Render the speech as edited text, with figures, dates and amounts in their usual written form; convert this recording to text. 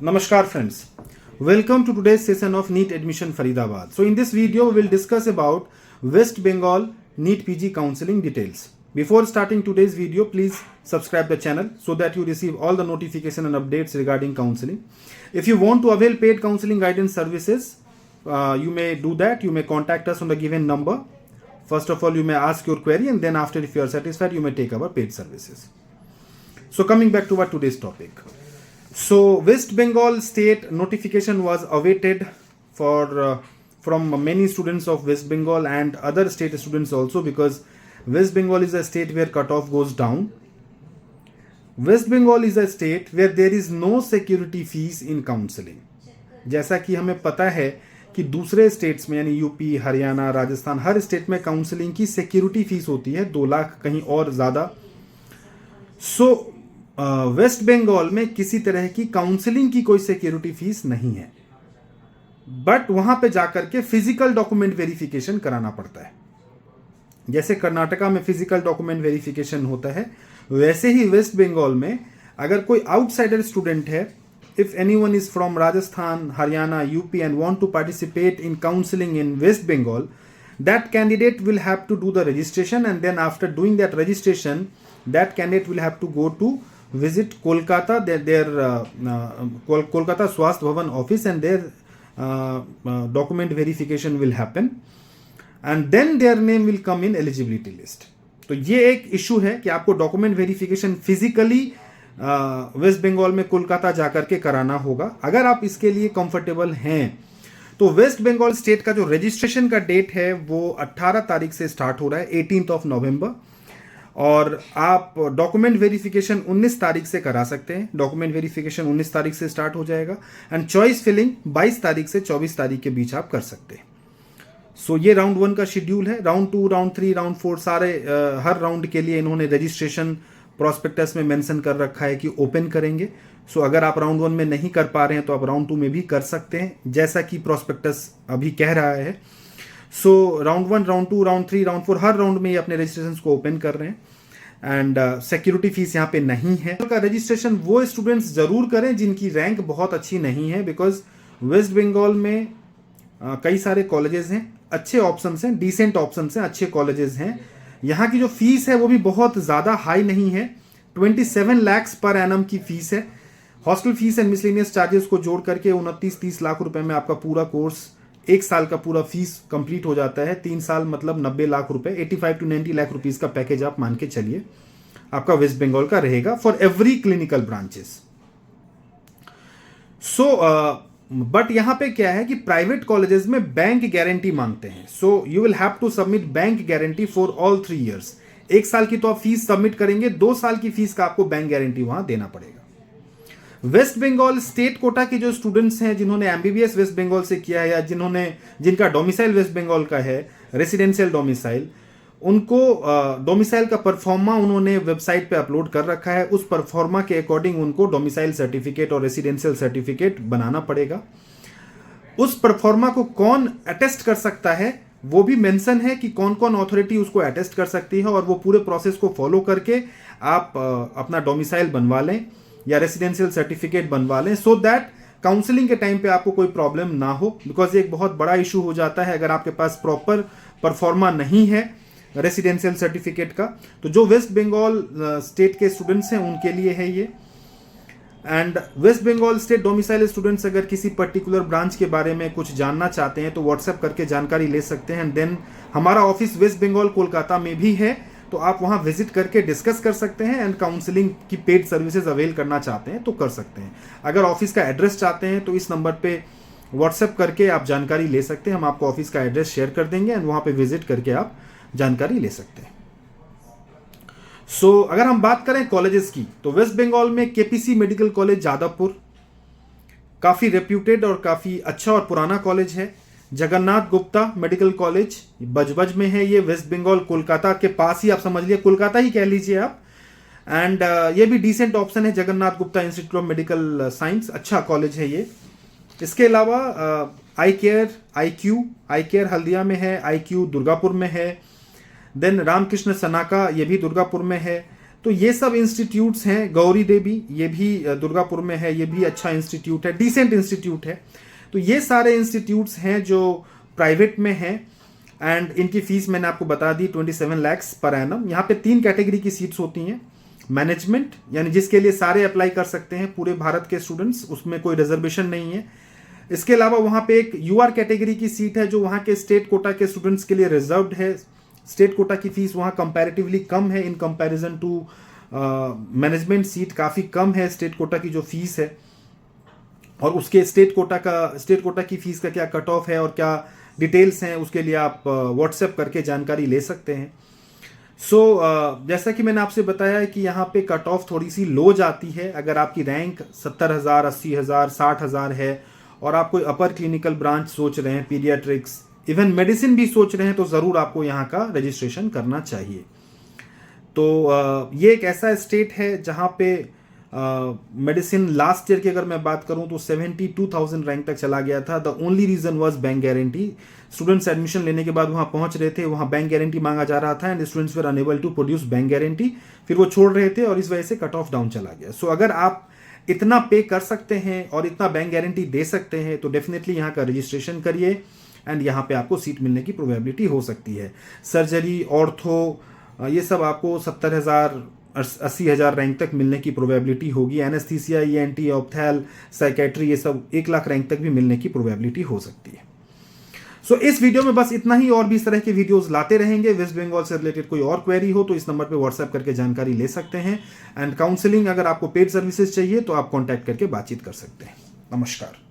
Namaskar friends, welcome to today's session of NEET Admission Faridabad. So in this video we will discuss about West Bengal NEET PG counseling details. Before starting today's video, please subscribe the channel so that you receive all the notification and updates regarding counseling. If you want to avail paid counseling guidance services, you may do that. You may contact us on the given number. First of all, you may ask your query, and then after, if you are satisfied, you may take our paid services. So coming back to our today's topic. So West Bengal state notification was awaited for from many students of West Bengal and other state students also, because West Bengal is a state where cutoff goes down. West Bengal is a state where there is no security fees in counseling. जैसा कि हमें पता है कि दूसरे states में यानी UP, Haryana, Rajasthan, हर state में काउंसलिंग की सिक्योरिटी फीस होती है 2 लाख, कहीं और ज़्यादा. सो वेस्ट बंगाल में किसी तरह की काउंसलिंग की कोई सिक्योरिटी फीस नहीं है, बट वहां पे जाकर के फिजिकल डॉक्यूमेंट वेरिफिकेशन कराना पड़ता है. जैसे कर्नाटका में फिजिकल डॉक्यूमेंट वेरिफिकेशन होता है, वैसे ही वेस्ट बंगाल में अगर कोई आउटसाइडर स्टूडेंट है, if anyone is from Rajasthan, Haryana, UP and want to participate in counseling in West Bengal, that candidate will have to do the registration, and then after doing that registration, that candidate will have to go to visit Kolkata, their Kolkata Swasth Bhavan office, and their document verification will happen, and then their name will come in eligibility list. तो ये एक issue है कि आपको document verification physically West Bengal में कोलकाता जाकर के कराना होगा. अगर आप इसके लिए कंफर्टेबल हैं तो वेस्ट बंगाल स्टेट का जो रजिस्ट्रेशन का डेट है वो 18 तारीख से स्टार्ट हो रहा है, 18 नवंबर, और आप डॉक्यूमेंट वेरिफिकेशन 19 तारीख से करा सकते हैं. डॉक्यूमेंट वेरिफिकेशन 19 तारीख से स्टार्ट हो जाएगा, एंड चॉइस फिलिंग 22 तारीख से 24 तारीख के बीच आप कर सकते हैं. सो ये राउंड 1 का शेड्यूल है. राउंड 2, राउंड 3, राउंड 4 सारे हर राउंड के लिए इन्होंने रजिस्ट्रेशन प्रोस्पेक्टस में मेंशन कर रखा है कि ओपन करेंगे. सो अगर आप राउंड 1 में नहीं कर पा रहे हैं तो आप राउंड 2 में भी कर सकते हैं, जैसा कि प्रोस्पेक्टस अभी कह रहा है. सो राउंड 1, राउंड 2, राउंड 3, राउंड 4 हर राउंड में ये अपने रजिस्ट्रेशन को ओपन कर रहे हैं, एंड सिक्योरिटी फीस यहाँ पे नहीं है. का रजिस्ट्रेशन वो स्टूडेंट्स जरूर करें जिनकी रैंक बहुत अच्छी नहीं है, बिकॉज वेस्ट बंगाल में कई सारे कॉलेजेस हैं, अच्छे ऑप्शंस हैं, डिसेंट ऑप्शंस हैं, अच्छे कॉलेजेस हैं. यहाँ की जो फीस है वो भी बहुत ज़्यादा हाई नहीं है. 27 लाख पर एनम की फीस है. Hostel fees and miscellaneous charges को जोड़ करके 29-30 लाख रुपए में आपका पूरा कोर्स, 1 साल का पूरा फीस कंप्लीट हो जाता है. 3 साल मतलब 90 लाख रुपए, 85 to 90 लाख रुपीस का पैकेज आप मान के चलिए आपका वेस्ट बंगाल का रहेगा for every clinical branches. So but यहां पे क्या है कि प्राइवेट कॉलेजेस में बैंक गारंटी मांगते हैं. So you will have to submit bank guarantee for all 3 years. 1 साल की तो आप फीस सबमिट करेंगे, 2 साल की फीस का आपको बैंक गारंटी वहां देना पड़ेगा. वेस्ट बंगाल स्टेट कोटा के जो स्टूडेंट्स हैं जिन्होंने एमबीबीएस वेस्ट बंगाल से किया है, या जिनका डोमिसाइल वेस्ट बंगाल का है, रेसिडेंशियल डोमिसाइल, उनको डोमिसाइल का परफॉर्मा उन्होंने वेबसाइट पे अपलोड कर रखा है. उस परफॉर्मा के अकॉर्डिंग उनको डोमिसाइल सर्टिफिकेट और रेसिडेंशियल सर्टिफिकेट बनाना पड़ेगा. उस परफॉर्मा को कौन अटेस्ट कर सकता है वो भी मेंशन है कि कौन कौन अथॉरिटी उसको अटेस्ट कर सकती है, और वो पूरे प्रोसेस को फॉलो करके आप अपना डोमिसाइल बनवा लें या रेसिडेंशियल सर्टिफिकेट बनवा लें, सो दैट काउंसलिंग के टाइम पे आपको कोई प्रॉब्लम ना हो. बिकॉज ये एक बहुत बड़ा इशू हो जाता है अगर आपके पास प्रॉपर परफॉर्मा नहीं है रेसिडेंशियल सर्टिफिकेट का. तो जो वेस्ट बंगाल स्टेट के स्टूडेंट्स हैं उनके लिए है ये. And West Bengal state domicile students अगर किसी पर्टिकुलर ब्रांच के बारे में कुछ जानना चाहते हैं तो व्हाट्सएप करके जानकारी ले सकते हैं. एंड देन हमारा ऑफिस वेस्ट बंगाल कोलकाता में भी है, तो आप वहां विजिट करके डिस्कस कर सकते हैं, एंड काउंसलिंग की पेड सर्विसेज अवेल करना चाहते हैं तो कर सकते हैं. अगर ऑफिस का एड्रेस चाहते हैं तो इस नंबर पे व्हाट्सएप करके आप जानकारी ले सकते हैं. हम आपको ऑफिस का एड्रेस शेयर कर देंगे, एंड वहां पे विजिट करके आप जानकारी ले सकते हैं. सो अगर हम बात करें कॉलेजेस की, तो वेस्ट बंगाल में केपीसी मेडिकल कॉलेज जादवपुर काफी रेप्यूटेड और काफी अच्छा और पुराना कॉलेज है. जगन्नाथ गुप्ता मेडिकल कॉलेज बजबज में है, ये वेस्ट बंगाल कोलकाता के पास ही, आप समझ लीजिए कोलकाता ही कह लीजिए आप. एंड ये भी डिसेंट ऑप्शन है, Jagannath Gupta institute of medical science, अच्छा कॉलेज है ये. इसके अलावा आई केयर हल्दिया में है, IQ दुर्गापुर में है. देन रामकृष्ण सनाका, ये भी दुर्गापुर में है. तो ये सब इंस्टीट्यूट्स हैं। गौरी देवी, ये भी दुर्गापुर में है, ये भी अच्छा इंस्टीट्यूट है, डिसेंट इंस्टीट्यूट है। तो ये सारे इंस्टीट्यूट्स हैं जो प्राइवेट में हैं एंड इनकी फीस मैंने आपको बता दी 27 lakhs पर एनम। यहाँ पे 3 कैटेगरी की सीट्स होती हैं। मैनेजमेंट, यानी जिसके लिए सारे अप्लाई कर सकते हैं पूरे भारत के स्टूडेंट्स, उसमें कोई रिजर्वेशन नहीं है। इसके अलावा वहाँ पे एक यूआर कैटेगरी की सीट है जो वहाँ के स्टेट कोटा के स्टूडेंट्स के लिए रिजर्व्ड है। स्टेट कोटा की फीस वहाँ कंपैरेटिवली कम है in comparison to management seat, काफ़ी कम है स्टेट कोटा की जो फीस है। और उसके स्टेट कोटा की फीस का क्या कट ऑफ है और क्या डिटेल्स हैं उसके लिए आप व्हाट्सएप करके जानकारी ले सकते हैं। जैसा कि मैंने आपसे बताया कि यहाँ पे कट ऑफ थोड़ी सी लो जाती है। अगर आपकी रैंक 70,000, 80,000, 60,000 है और आप कोई अपर क्लिनिकल ब्रांच सोच रहे हैं, पीडियाट्रिक्स, इवन मेडिसिन भी सोच रहे हैं, तो ज़रूर आपको यहाँ का रजिस्ट्रेशन करना चाहिए। तो ये एक ऐसा स्टेट है जहाँ पे मेडिसिन लास्ट ईयर की अगर मैं बात करूं तो 72,000 रैंक तक चला गया था। The only reason was bank guarantee. Students admission लेने के बाद वहां पहुंच रहे थे, वहां बैंक गारंटी मांगा जा रहा था and students were unable to produce bank guarantee, फिर वो छोड़ रहे थे और इस वजह से कट ऑफ डाउन चला गया। सो अगर आप इतना पे कर सकते हैं और इतना बैंक गारंटी दे सकते हैं तो डेफिनेटली यहाँ का रजिस्ट्रेशन करिए एंड यहाँ पे आपको सीट मिलने की प्रोबेबिलिटी हो सकती है। सर्जरी, ऑर्थो, ये सब आपको 70,000, 80,000 रैंक तक मिलने की प्रोबेबिलिटी होगी। एनेस्थीसिया, ईएनटी, ऑप्थेल, साइकेट्री, ये सब 1 लाख रैंक तक भी मिलने की प्रोबेबिलिटी हो सकती है। इस वीडियो में बस इतना ही, और भी इस तरह के वीडियोस लाते रहेंगे। वेस्ट बंगाल से रिलेटेड कोई और क्वेरी हो तो इस नंबर पे व्हाट्सएप करके जानकारी ले सकते हैं एंड काउंसलिंग अगर आपको पेड सर्विसेज चाहिए तो आप कॉन्टैक्ट करके बातचीत कर सकते हैं। नमस्कार।